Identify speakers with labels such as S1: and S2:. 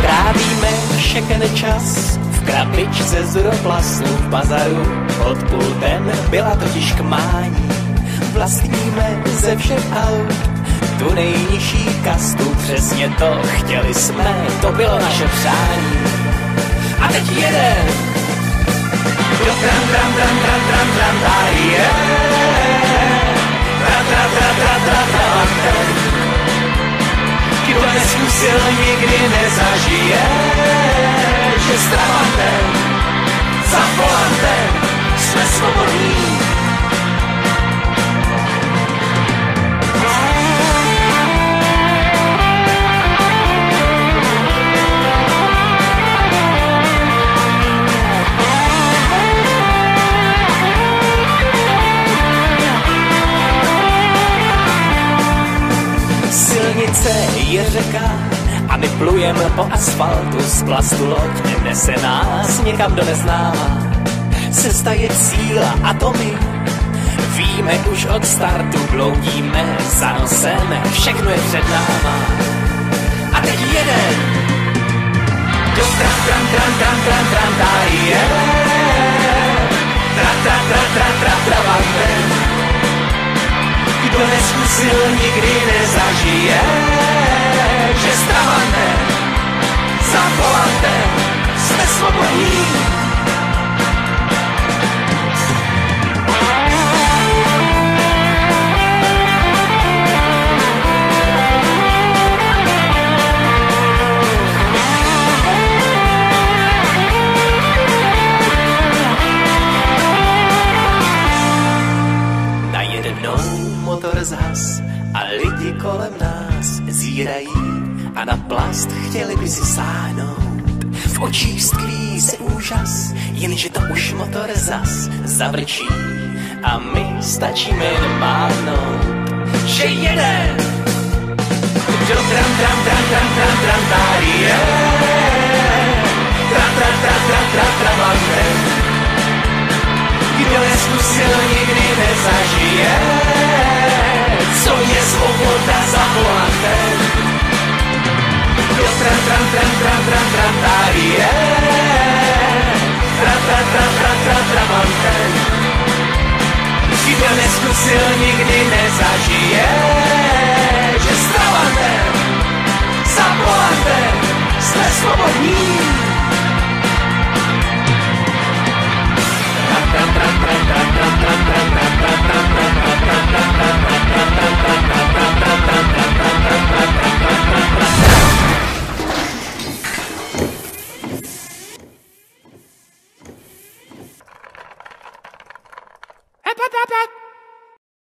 S1: Trávíme všechen čas v krabičce z uroplastu v bazaru. Pod pultem byla totiž k mání. Vlastníme ze všech aut tu nejnižší kastu. Přesně to chtěli jsme, to bylo naše přání. A teď jeden. Do tram, tram, tram, tram, tram, tram, tady je. Tra, tra, tra, tra, tra, tra, tra. Kdo neskusil, nikdy nezažije, že s travantem, za volantem jsme svobodní. Silnice je řeka a my plujeme po asfaltu. Z plastu loď nese nás někam do neznáma. Cesta je cíl a to my víme už od startu. Bloudíme za nosem, všechno je před náma. A teď jeden. Do tram, tram, tram, tram, tram, tram, tady je. Tra, tra, tra, tra, tra, tra, tra, kdo neskusil, nikdy nezažije, že s travantem, za volantem jsme svobodní. Motor zhas a lidi kolem nás zírají a na plast chtěli by si sáhnout. V očích stkví se úžas, jenže to už motor zas zavrčí a my stačíme jen mávnout, že jeden. Do tram, tram, tram, tram, tram, tram, tady je. Tra, tra, tra, tra, tra, tra, tra, kdo neskusil, nikdy nezažije, co je svoboda za volantem. Do tram, tram, tram, tram, tram, tram, tady je. Tra, tra, tra, tra, tra, travantem. Kdo neskusil, nikdy nezažije, že s travantem, za volantem jsme svobodní.